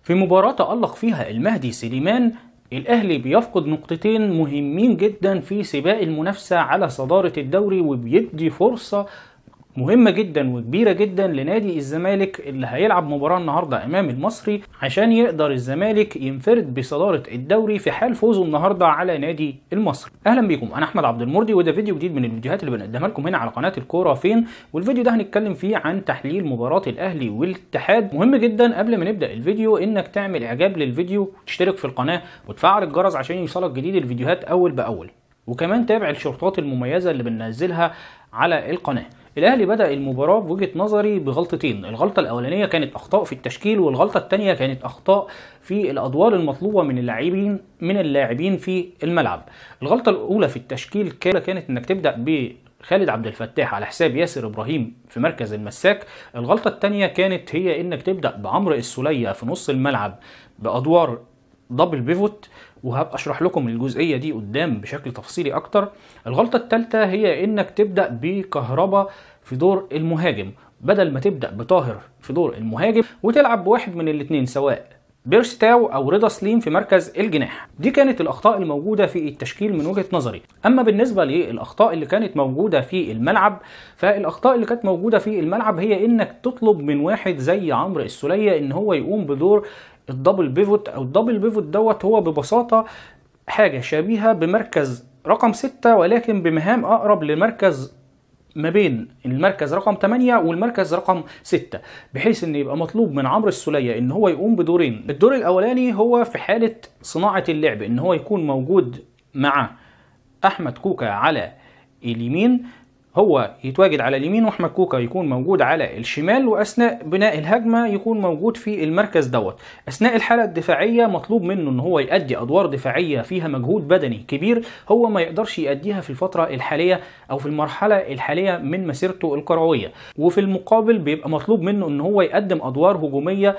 في مباراة تألق فيها المهدي سليمان، الأهلي بيفقد نقطتين مهمين جدا في سباق المنافسة على صدارة الدوري، وبيدي فرصة مهمة جدا وكبيرة جدا لنادي الزمالك اللي هيلعب مباراة النهاردة أمام المصري عشان يقدر الزمالك ينفرد بصدارة الدوري في حال فوزه النهاردة على نادي المصري. أهلا بكم، أنا أحمد عبد المرضي، وده فيديو جديد من الفيديوهات اللي بنقدمها لكم هنا على قناة الكورة فين. والفيديو ده هنتكلم فيه عن تحليل مباراة الأهلي والاتحاد. مهم جدا قبل ما نبدأ الفيديو إنك تعمل إعجاب للفيديو وتشترك في القناة وتفعل الجرس عشان يوصلك جديد الفيديوهات أول بأول، وكمان تابع الشورتات المميزة اللي بننزلها على القناة. الأهلي بدأ المباراة بوجهة نظري بغلطتين، الغلطة الأولانية كانت أخطاء في التشكيل، والغلطة الثانية كانت أخطاء في الأدوار المطلوبة من اللاعبين في الملعب. الغلطة الأولى في التشكيل كانت إنك تبدأ بخالد عبد الفتاح على حساب ياسر إبراهيم في مركز المساك. الغلطة الثانية كانت هي إنك تبدأ بعمرو السولية في نص الملعب بأدوار دبل بيفوت، وهبقى اشرح لكم الجزئيه دي قدام بشكل تفصيلي اكتر. الغلطه الثالثه هي انك تبدا بكهربا في دور المهاجم بدل ما تبدا بطاهر في دور المهاجم، وتلعب بواحد من الاثنين سواء بيرستاو او رضا سليم في مركز الجناح. دي كانت الاخطاء الموجوده في التشكيل من وجهه نظري. اما بالنسبه للاخطاء اللي كانت موجوده في الملعب، فالاخطاء اللي كانت موجوده في الملعب هي انك تطلب من واحد زي عمرو السولية ان هو يقوم بدور الدبل بيفوت، او الدبل بيفوت دوت هو ببساطه حاجه شبيهه بمركز رقم 6 ولكن بمهام اقرب لمركز ما بين المركز رقم 8 والمركز رقم 6، بحيث ان يبقى مطلوب من عمرو السولية ان هو يقوم بدورين. الدور الاولاني هو في حاله صناعه اللعب، ان هو يكون موجود مع احمد كوكا على اليمين، هو يتواجد على اليمين واحمد كوكا يكون موجود على الشمال، واثناء بناء الهجمه يكون موجود في المركز دوت. اثناء الحاله الدفاعيه مطلوب منه ان هو يؤدي ادوار دفاعيه فيها مجهود بدني كبير هو ما يقدرش يؤديها في الفتره الحاليه او في المرحله الحاليه من مسيرته الكرويه، وفي المقابل بيبقى مطلوب منه ان هو يقدم ادوار هجوميه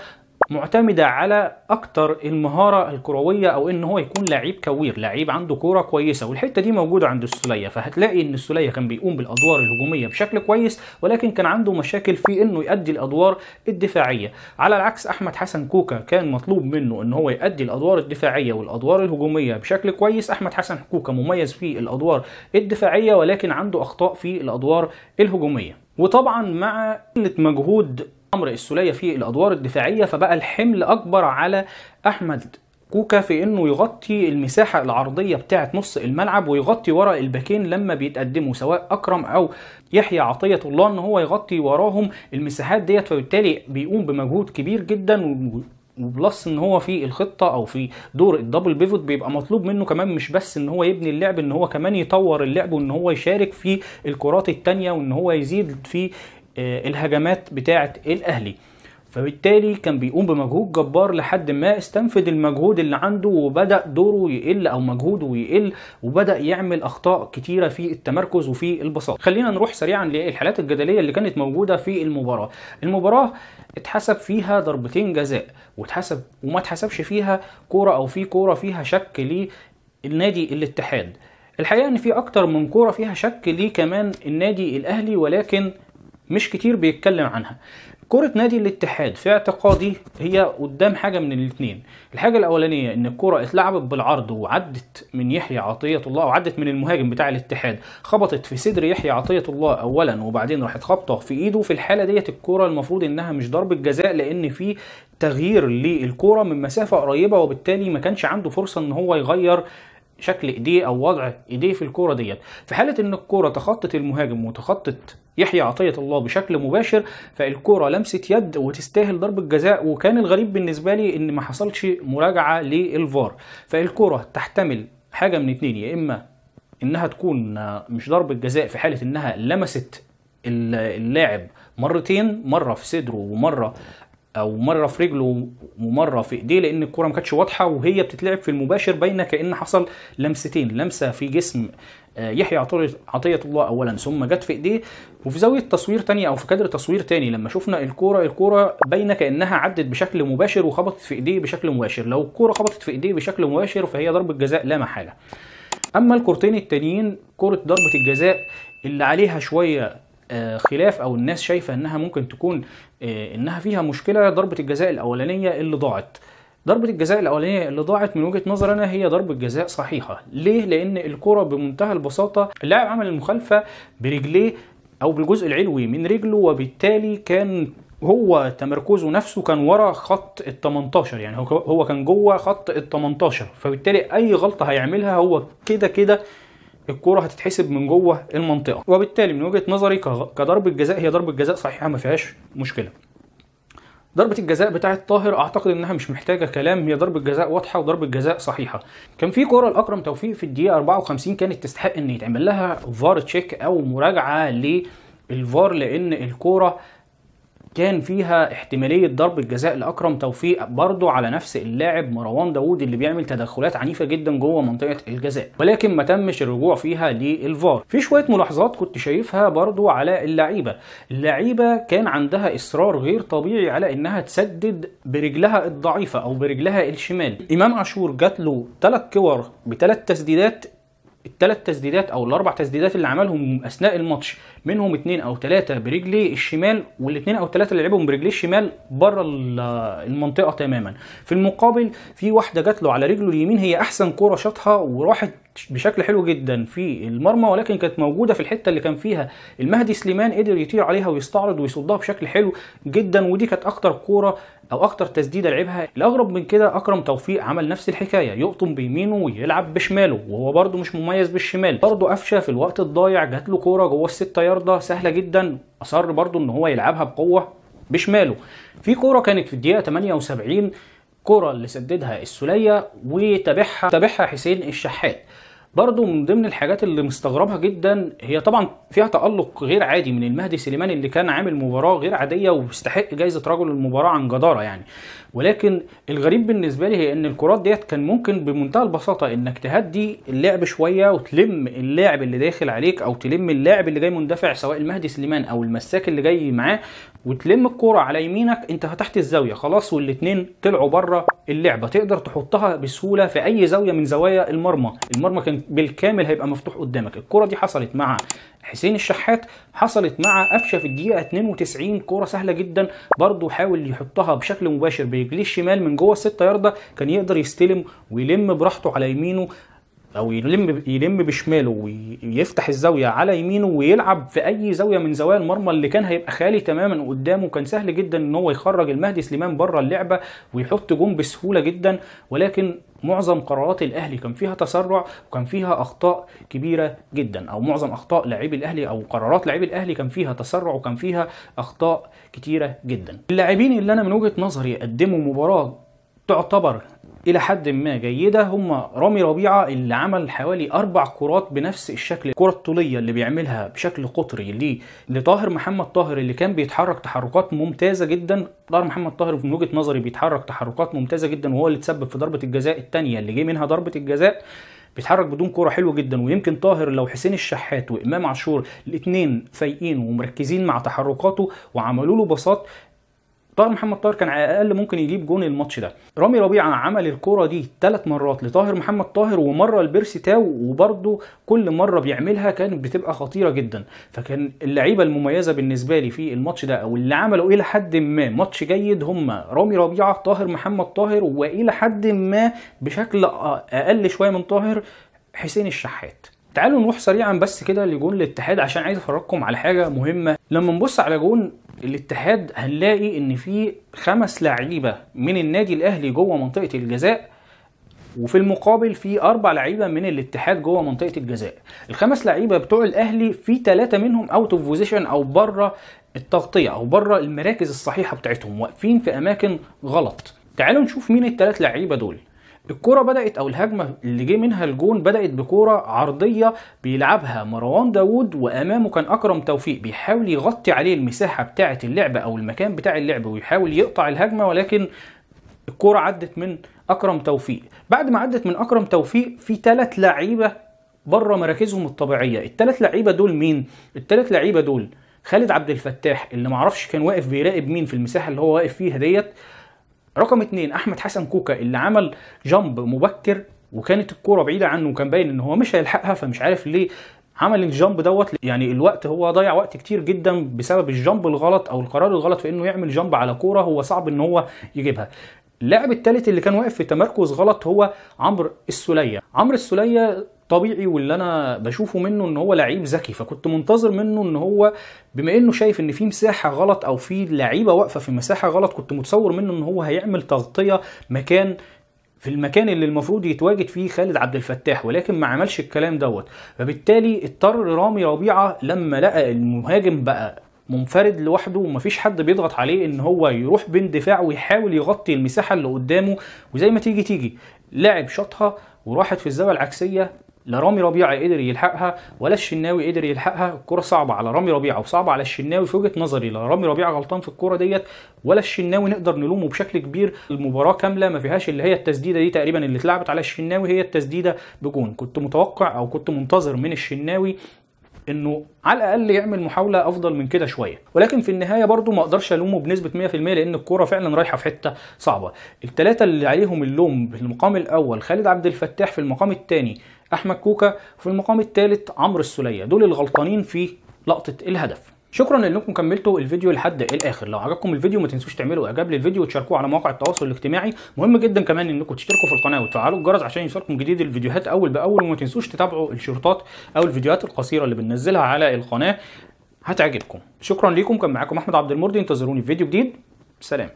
معتمدة على أكتر المهارة الكروية، أو إن هو يكون لعيب كوير، لعيب عنده كورة كويسة، والحتة دي موجودة عند السولية. فهتلاقي إن السولية كان بيقوم بالأدوار الهجومية بشكل كويس، ولكن كان عنده مشاكل في إنه يؤدي الأدوار الدفاعية. على العكس أحمد حسن كوكا كان مطلوب منه إن هو يؤدي الأدوار الدفاعية والأدوار الهجومية بشكل كويس. أحمد حسن كوكا مميز في الأدوار الدفاعية ولكن عنده أخطاء في الأدوار الهجومية. وطبعا مع قلة مجهود عمرو السولية في الادوار الدفاعيه، فبقى الحمل اكبر على احمد كوكا في انه يغطي المساحه العرضيه بتاعه نص الملعب، ويغطي وراء الباكين لما بيتقدموا سواء اكرم او يحيى عطيه الله، ان هو يغطي وراهم المساحات ديت. فبالتالي بيقوم بمجهود كبير جدا، وبلس ان هو في الخطه او في دور الدبل بيفوت بيبقى مطلوب منه كمان مش بس ان هو يبني اللعب، ان هو كمان يطور اللعب، وان هو يشارك في الكرات الثانيه، وان هو يزيد في الهجمات بتاعه الاهلي. فبالتالي كان بيقوم بمجهود جبار لحد ما استنفد المجهود اللي عنده، وبدأ دوره يقل او مجهوده يقل، وبدأ يعمل اخطاء كتيرة في التمركز وفي البساطة. خلينا نروح سريعا للحالات الجدلية اللي كانت موجودة في المباراة. المباراة اتحسب فيها ضربتين جزاء، وما اتحسبش فيها كورة، او في كورة فيها شك للنادي الاتحاد. الحقيقة ان في اكتر من كورة فيها شك ليه كمان النادي الاهلي، ولكن مش كتير بيتكلم عنها. كرة نادي الاتحاد في اعتقادي هي قدام حاجة من الاثنين. الحاجة الأولانية إن الكرة اتلعبت بالعرض وعدت من يحيى عطية الله، وعدت من المهاجم بتاع الاتحاد، خبطت في صدر يحيى عطية الله أولا، وبعدين راحت خبطة في إيده. في الحالة ديت الكرة المفروض إنها مش ضربة جزاء، لأن في تغيير للكرة من مسافة قريبة، وبالتالي ما كانش عنده فرصة إن هو يغير شكل ايديه او وضع ايديه في الكوره ديت. في حاله ان الكوره تخطت المهاجم وتخطت يحيى عطيه الله بشكل مباشر، فالكوره لمسه يد وتستاهل ضربه جزاء. وكان الغريب بالنسبه لي ان ما حصلش مراجعه للفار. فالكوره تحتمل حاجه من اتنين، يا اما انها تكون مش ضربه جزاء في حاله انها لمست اللاعب مرتين، مره في صدره ومره في رجله ومره في ايديه، لان الكوره ما كانتش واضحه وهي بتتلعب في المباشر، باينه كأن حصل لمستين، لمسه في جسم يحيى عطيه الله اولا، ثم جت في ايديه. وفي زاويه تصوير ثانيه او في كادر تصوير ثاني لما شفنا الكوره باينه كأنها عدت بشكل مباشر وخبطت في ايديه بشكل مباشر. لو الكوره خبطت في ايديه بشكل مباشر فهي ضربه جزاء لا محاله. اما الكورتين التانيين، كره ضربه الجزاء اللي عليها شويه خلاف، او الناس شايفه انها ممكن تكون انها فيها مشكله، ضربه الجزاء الاولانيه اللي ضاعت. ضربة الجزاء الأولانية اللي ضاعت من وجهة نظري أنا هي ضربة جزاء صحيحة. ليه؟ لأن الكرة بمنتهى البساطة اللاعب عمل المخالفة برجليه أو بالجزء العلوي من رجله، وبالتالي كان هو تمركزه نفسه كان ورا خط ال 18، يعني هو كان جوه خط ال 18، فبالتالي أي غلطة هيعملها هو كده كده الكرة هتتحسب من جوه المنطقة، وبالتالي من وجهة نظري كضربة جزاء هي ضربة جزاء صحيحة ما فيهاش مشكلة. ضربة الجزاء بتاعة طاهر اعتقد انها مش محتاجة كلام، هي ضربة جزاء واضحة وضربة جزاء صحيحة. كان في كرة لاكرم توفيق في الدقيقة 54 كانت تستحق ان يتعمل لها فار تشيك او مراجعة للفار، لان الكرة كان فيها احتمالية ضربة جزاء لأكرم توفيق برضو على نفس اللاعب مروان داوود اللي بيعمل تدخلات عنيفة جدا جوه منطقة الجزاء، ولكن ما تمش الرجوع فيها للفار. في شوية ملاحظات كنت شايفها برضو على اللعيبة كان عندها إصرار غير طبيعي على إنها تسدد برجلها الضعيفة أو برجلها الشمال. إمام عاشور جات له 3 كور ب3 تسديدات، ال3 تسديدات او ال4 تسديدات اللي عملهم اثناء الماتش منهم 2 أو 3 برجليه الشمال، وال2 أو 3 اللي لعبهم برجليه الشمال بره المنطقه تماما. في المقابل في واحده جات له على رجله اليمين هي احسن كوره شاطها وراحت بشكل حلو جدا في المرمى، ولكن كانت موجوده في الحته اللي كان فيها المهدي سليمان، قدر يطير عليها ويستعرض ويصدها بشكل حلو جدا، ودي كانت اكتر كوره او اكتر تسديده لعبها. الاغرب من كده اكرم توفيق عمل نفس الحكايه، يقطم بيمينه ويلعب بشماله وهو برده مش مميز بالشمال. برده قفشه في الوقت الضايع جات له كوره جوه ال6 ياردة سهله جدا، اصر برده ان هو يلعبها بقوه بشماله. في كوره كانت في الدقيقه 78 كوره اللي سددها السوليه وتابعها حسين الشحات، برضو من ضمن الحاجات اللي مستغربها جدا. هي طبعا فيها تألق غير عادي من المهدي سليمان اللي كان عامل مباراة غير عادية وبيستحق جايزة رجل المباراة عن جدارة يعني، ولكن الغريب بالنسبة لي هي ان الكرات ديت كان ممكن بمنتهى البساطة انك تهدي اللعب شوية وتلم اللاعب اللي داخل عليك او تلم اللاعب اللي جاي مندفع سواء المهدي سليمان او المساك اللي جاي معاه، وتلم الكرة على يمينك انت فتحت الزاوية خلاص والاتنين طلعوا بره اللعبة، تقدر تحطها بسهولة في اي زاوية من زوايا المرمى كان بالكامل هيبقى مفتوح قدامك. الكرة دي حصلت مع حسين الشحات، حصلت مع قفشه في الدقيقه 92 كوره سهله جدا برضو حاول يحطها بشكل مباشر برجليه الشمال من جوه ال6 ياردة، كان يقدر يستلم ويلم براحته على يمينه او يلم بشماله ويفتح الزاويه على يمينه ويلعب في اي زاويه من زوايا المرمى اللي كان هيبقى خالي تماما قدامه. كان سهل جدا ان هو يخرج المهدي سليمان بره اللعبه ويحط جون بسهوله جدا، ولكن معظم قرارات الاهلي كان فيها تسرع وكان فيها اخطاء كبيره جدا، او معظم اخطاء لاعبي الاهلي او قرارات لاعبي الاهلي كان فيها تسرع وكان فيها اخطاء كتيره جدا. اللاعبين اللي انا من وجهه نظري قدموا مباراه تعتبر الى حد ما جيده هم رامي ربيعه اللي عمل حوالي 4 كرات بنفس الشكل، الكره الطوليه اللي بيعملها بشكل قطري لطاهر محمد طاهر اللي كان بيتحرك تحركات ممتازه جدا. طاهر محمد طاهر من وجهه نظري بيتحرك تحركات ممتازه جدا، وهو اللي تسبب في ضربه الجزاء الثانيه اللي جه منها ضربه الجزاء، بيتحرك بدون كوره حلوه جدا. ويمكن طاهر لو حسين الشحات وامام عاشور الاثنين فايقين ومركزين مع تحركاته وعملوا له باصات، طاهر محمد طاهر كان على الاقل ممكن يجيب جون الماتش ده. رامي ربيعه عمل الكوره دي 3 مرات لطاهر محمد طاهر ومره لبيرسي تاو، وبرده كل مره بيعملها كانت بتبقى خطيره جدا. فكان اللعيبه المميزه بالنسبه لي في الماتش ده او اللي عملوا الى حد ما ماتش جيد هم رامي ربيعه، طاهر محمد طاهر، والى حد ما بشكل اقل شويه من طاهر حسين الشحات. تعالوا نروح سريعا بس كده لجون الاتحاد عشان عايز افرجكم على حاجه مهمه. لما نبص على جون الاتحاد هنلاقي ان في 5 لعيبه من النادي الاهلي جوه منطقه الجزاء، وفي المقابل في 4 لعيبه من الاتحاد جوه منطقه الجزاء. ال5 لعيبه بتوع الاهلي في 3 منهم اوت اوف بوزيشن او بره التغطيه او بره المراكز الصحيحه بتاعتهم، واقفين في اماكن غلط. تعالوا نشوف مين ال3 لعيبه دول. الكرة بدأت او الهجمة اللي جه منها الجون بدأت بكرة عرضية بيلعبها مروان داوود، وامامه كان اكرم توفيق بيحاول يغطي عليه المساحة بتاعة اللعبة او المكان بتاع اللعبة ويحاول يقطع الهجمة، ولكن الكرة عدت من اكرم توفيق. بعد ما عدت من اكرم توفيق في 3 لعيبة بره مراكزهم الطبيعية. ال3 لعيبة دول مين؟ ال3 لعيبة دول خالد عبد الفتاح اللي معرفش كان واقف بيراقب مين في المساحة اللي هو واقف فيها ديت. رقم 2 احمد حسن كوكا اللي عمل جامب مبكر وكانت الكوره بعيده عنه وكان باين ان هو مش هيلحقها، فمش عارف ليه عمل الجامب دوت. يعني الوقت هو ضيع وقت كتير جدا بسبب الجامب الغلط او القرار الغلط في انه يعمل جامب على كوره هو صعب ان هو يجيبها. اللاعب الثالث اللي كان واقف في تمركز غلط هو عمرو السولية. عمرو السولية طبيعي، واللي انا بشوفه منه ان هو لعيب ذكي، فكنت منتظر منه ان هو بما انه شايف ان في مساحه غلط او في لعيبه واقفه في مساحه غلط، كنت متصور منه ان هو هيعمل تغطيه في المكان اللي المفروض يتواجد فيه خالد عبد الفتاح، ولكن ما عملش الكلام دوت. فبالتالي اضطر رامي ربيعه لما لقى المهاجم بقى منفرد لوحده ومفيش حد بيضغط عليه ان هو يروح بين دفاع ويحاول يغطي المساحه اللي قدامه، وزي ما تيجي لاعب شاطها وراحت في الزاويه العكسيه. لا رامي ربيعه قدر يلحقها ولا الشناوي قدر يلحقها. الكره صعبه على رامي ربيعه وصعبه على الشناوي في وجهه نظري. لا رامي ربيعه غلطان في الكره ديت ولا الشناوي نقدر نلومه بشكل كبير. المباراه كامله ما فيهاش اللي هي التسديده دي تقريبا اللي اتلعبت على الشناوي هي التسديده بجون. كنت متوقع او كنت منتظر من الشناوي انه على الاقل يعمل محاوله افضل من كده شويه، ولكن في النهايه برضو ما اقدرش الومه بنسبه 100% لان الكوره فعلا رايحه في حته صعبه. الثلاثه اللي عليهم اللوم في المقام الاول خالد عبد الفتاح، في المقام الثاني احمد كوكا، وفي المقام الثالث عمرو السولية، دول الغلطانين في لقطه الهدف. شكرا انكم كملتوا الفيديو لحد الاخر. لو عجبكم الفيديو ما تنسوش تعملوا اعجاب للفيديو وتشاركوه على مواقع التواصل الاجتماعي. مهم جدا كمان انكم تشتركوا في القناه وتفعلوا الجرس عشان يوصلكم جديد الفيديوهات اول باول، وما تنسوش تتابعوا الشورتات او الفيديوهات القصيره اللي بننزلها على القناه، هتعجبكم. شكرا ليكم، كان معاكم احمد عبد المرضي، انتظروني في فيديو جديد. سلام.